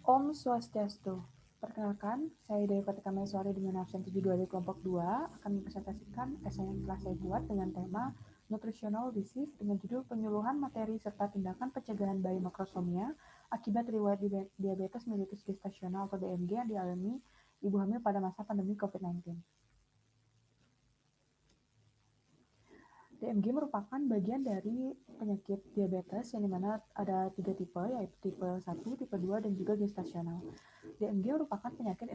Om Swastiastu. Perkenalkan, saya Dewi Pratika Maeswari dengan absen 72 dari kelompok 2 akan mempresentasikan esai yang telah saya buat dengan tema Nutritional Disease dengan judul penyuluhan materi serta tindakan pencegahan bayi makrosomia akibat riwayat diabetes mellitus gestasional atau DMG yang dialami ibu hamil pada masa pandemi COVID-19. DMG merupakan bagian dari penyakit diabetes yang dimana ada 3 tipe, yaitu tipe 1, tipe 2, dan juga gestasional. DMG merupakan penyakit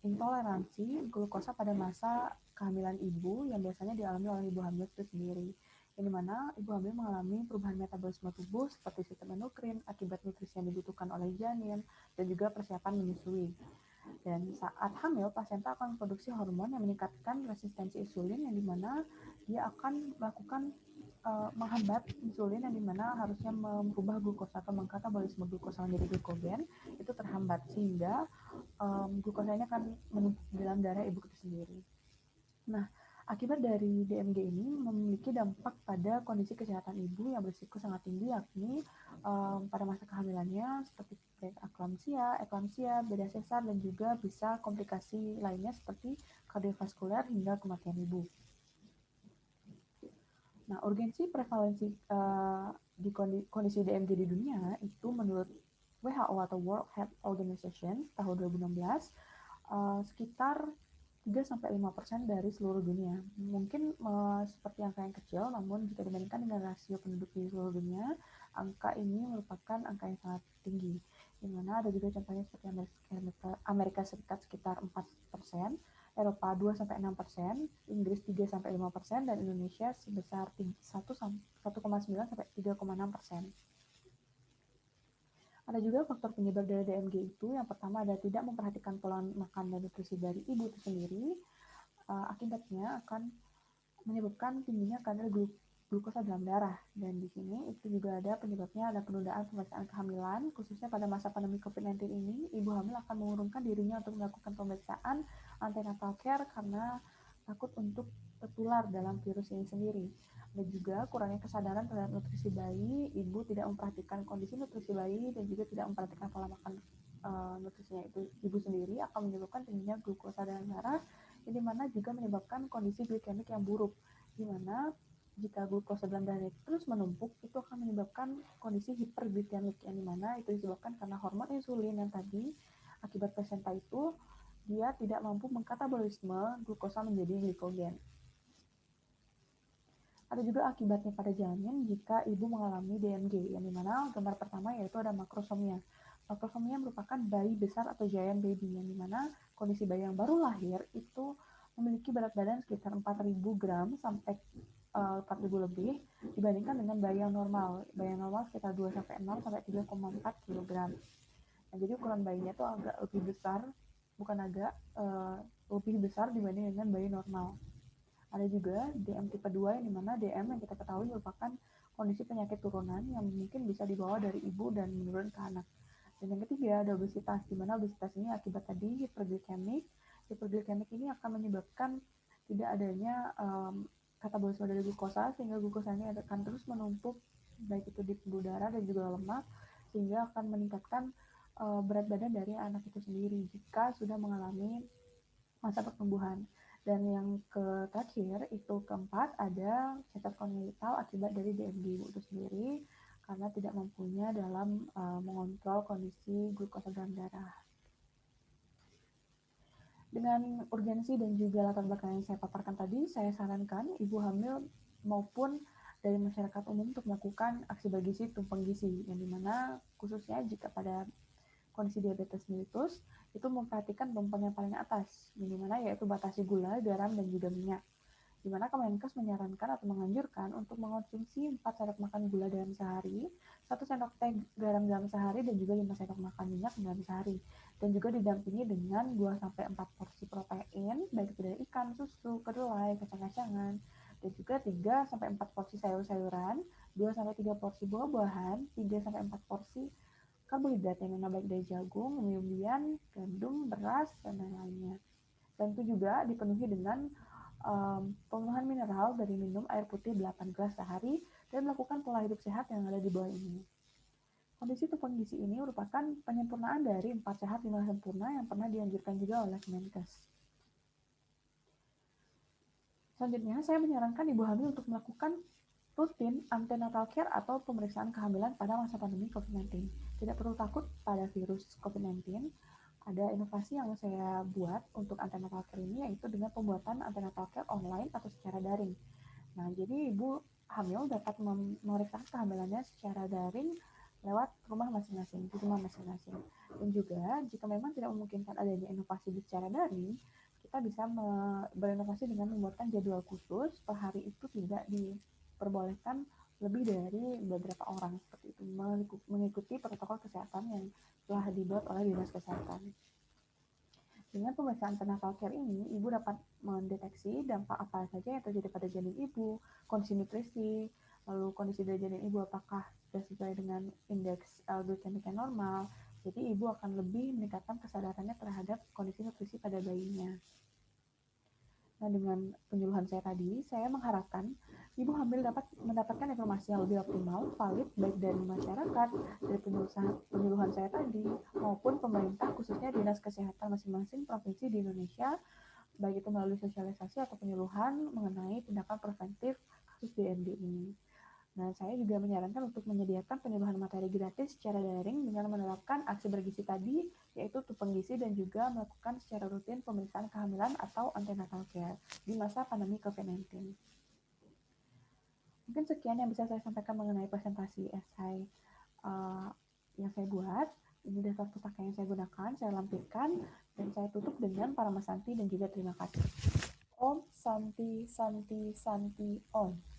intoleransi glukosa pada masa kehamilan ibu yang biasanya dialami oleh ibu hamil itu sendiri. Yang dimana ibu hamil mengalami perubahan metabolisme tubuh seperti sistem endokrin akibat nutrisi yang dibutuhkan oleh janin dan juga persiapan menyusui. Dan saat hamil, pasien akan memproduksi hormon yang meningkatkan resistensi insulin yang dimana dia akan melakukan menghambat insulin yang dimana harusnya merubah glukosa atau mengkatabolisme glukosa menjadi glukogen itu terhambat sehingga glukosanya akan menumpuk dalam darah ibu itu sendiri. Nah, akibat dari DMG ini memiliki dampak pada kondisi kesehatan ibu yang berisiko sangat tinggi, yakni pada masa kehamilannya seperti eklamsia, beda sesar, dan juga bisa komplikasi lainnya seperti kardiovaskuler hingga kematian ibu. Nah, urgensi prevalensi di kondisi DMG di dunia itu menurut WHO atau World Health Organization tahun 2016 sekitar 3-5% dari seluruh dunia. Mungkin seperti angka yang kecil, namun jika dibandingkan dengan rasio penduduk di seluruh dunia, angka ini merupakan angka yang sangat tinggi. Di mana ada juga contohnya seperti Amerika Serikat sekitar 4%, Eropa 2-6%, Inggris 3-5%, dan Indonesia sebesar 1,9-3,6%. Ada juga faktor penyebab dari DMG itu. Yang pertama ada tidak memperhatikan pola makan dan nutrisi dari ibu itu sendiri. Akibatnya akan menyebabkan tingginya kadar glukosa dalam darah. Dan di sini itu juga ada penyebabnya ada penundaan pemeriksaan kehamilan, khususnya pada masa pandemi COVID-19 ini, ibu hamil akan mengurungkan dirinya untuk melakukan pemeriksaan antenatal care karena takut untuk tertular dalam virus ini sendiri. Ada juga kurangnya kesadaran terhadap nutrisi bayi, ibu tidak memperhatikan kondisi nutrisi bayi dan juga tidak memperhatikan pola makan nutrisinya itu ibu sendiri akan menyebabkan tingginya glukosa dalam darah, yang dimana juga menyebabkan kondisi glikemik yang buruk, dimana jika glukosa dalam darah terus menumpuk itu akan menyebabkan kondisi hiperglikemik yang dimana itu disebabkan karena hormon insulin yang tadi akibat placenta itu dia tidak mampu mengkatabolisme glukosa menjadi glikogen. Ada juga akibatnya pada janin jika ibu mengalami DMG, yang dimana gambar pertama yaitu ada makrosomia. Makrosomia merupakan bayi besar atau giant baby, yang dimana kondisi bayi yang baru lahir itu memiliki berat badan sekitar 4.000 gram sampai 4.000 lebih dibandingkan dengan bayi yang normal. Bayi yang normal sekitar 2-6 sampai 3,4 kg. Nah, jadi ukuran bayinya itu agak lebih besar, bukan agak lebih besar dibanding dengan bayi normal. Ada juga DM tipe 2 yang dimana DM yang kita ketahui merupakan kondisi penyakit turunan yang mungkin bisa dibawa dari ibu dan menurun ke anak. Dan yang ketiga ada obesitas, di mana obesitas ini akibat tadi hiperglikemik. Hiperglikemik ini akan menyebabkan tidak adanya katabolisme dari glukosa, sehingga glukosa ini akan terus menumpuk baik itu di pembuluh darah dan juga lemak, sehingga akan meningkatkan berat badan dari anak itu sendiri jika sudah mengalami masa pertumbuhan. Dan yang terakhir itu keempat ada cacat kongenital akibat dari DMG itu sendiri karena tidak mampunya dalam mengontrol kondisi glukosa dalam darah. Dengan urgensi dan juga latar belakang yang saya paparkan tadi, saya sarankan ibu hamil maupun dari masyarakat umum untuk melakukan aksi bergizi tumpang gizi, yang dimana khususnya jika pada kondisi diabetes mellitus itu memperhatikan tumpang yang paling atas, yang dimana yaitu batasi gula, garam, dan juga minyak. Di mana Kemenkes menyarankan atau menganjurkan untuk mengonsumsi 4 sendok makan gula dalam sehari, 1 sendok teh garam dalam sehari, dan juga 5 sendok makan minyak dalam sehari. Dan juga didampingi dengan 2-4 porsi protein, baik itu dari ikan, susu, kedelai, kacang-kacangan, dan juga 3-4 porsi sayur-sayuran, 2-3 porsi buah-buahan, 3-4 porsi karbohidrat yang mana baik dari jagung, umbi-umbian, gandum, beras, dan lain-lainnya. Dan itu juga dipenuhi dengan pemenuhan mineral dari minum air putih 8 gelas sehari dan melakukan pola hidup sehat yang ada di bawah ini. Kondisi tupenggisi ini merupakan penyempurnaan dari 4 sehat 5 sempurna yang pernah dianjurkan juga oleh Kemenkes. Selanjutnya, saya menyarankan ibu hamil untuk melakukan rutin antenatal care atau pemeriksaan kehamilan pada masa pandemi COVID-19. Tidak perlu takut pada virus COVID-19. Ada inovasi yang saya buat untuk antenatal care ini, yaitu dengan pembuatan antenatal care online atau secara daring. Nah, jadi ibu hamil dapat memeriksa kehamilannya secara daring lewat rumah masing-masing, di rumah masing-masing. Dan juga, jika memang tidak memungkinkan adanya inovasi secara daring, kita bisa berinovasi dengan membuatkan jadwal khusus per hari itu tidak diperbolehkan lebih dari beberapa orang seperti itu, mengikuti protokol kesehatan yang telah dibuat oleh Dinas Kesehatan. Dengan pemeriksaan prenatal care ini, ibu dapat mendeteksi dampak apa saja yang terjadi pada janin ibu, kondisi nutrisi, lalu kondisi dari janin ibu apakah sudah sesuai dengan indeks glikemik yang normal. Jadi ibu akan lebih meningkatkan kesadarannya terhadap kondisi nutrisi pada bayinya. Nah, dengan penyuluhan saya tadi, saya mengharapkan ibu hamil dapat mendapatkan informasi yang lebih optimal, valid, baik dari masyarakat, dari penyuluhan saya tadi, maupun pemerintah, khususnya Dinas Kesehatan masing-masing provinsi di Indonesia, baik itu melalui sosialisasi atau penyuluhan mengenai tindakan preventif kasus DMD ini. Nah, saya juga menyarankan untuk menyediakan penyuluhan materi gratis secara daring dengan menerapkan aksi bergizi tadi, yaitu tupeng gizi dan juga melakukan secara rutin pemeriksaan kehamilan atau antenatal care di masa pandemi COVID-19. Mungkin sekian yang bisa saya sampaikan mengenai presentasi esai yang saya buat. Ini dasar pustaka yang saya gunakan, saya lampirkan, dan saya tutup dengan Paramasanti dan juga terima kasih. Om Santi Santi Santi Om.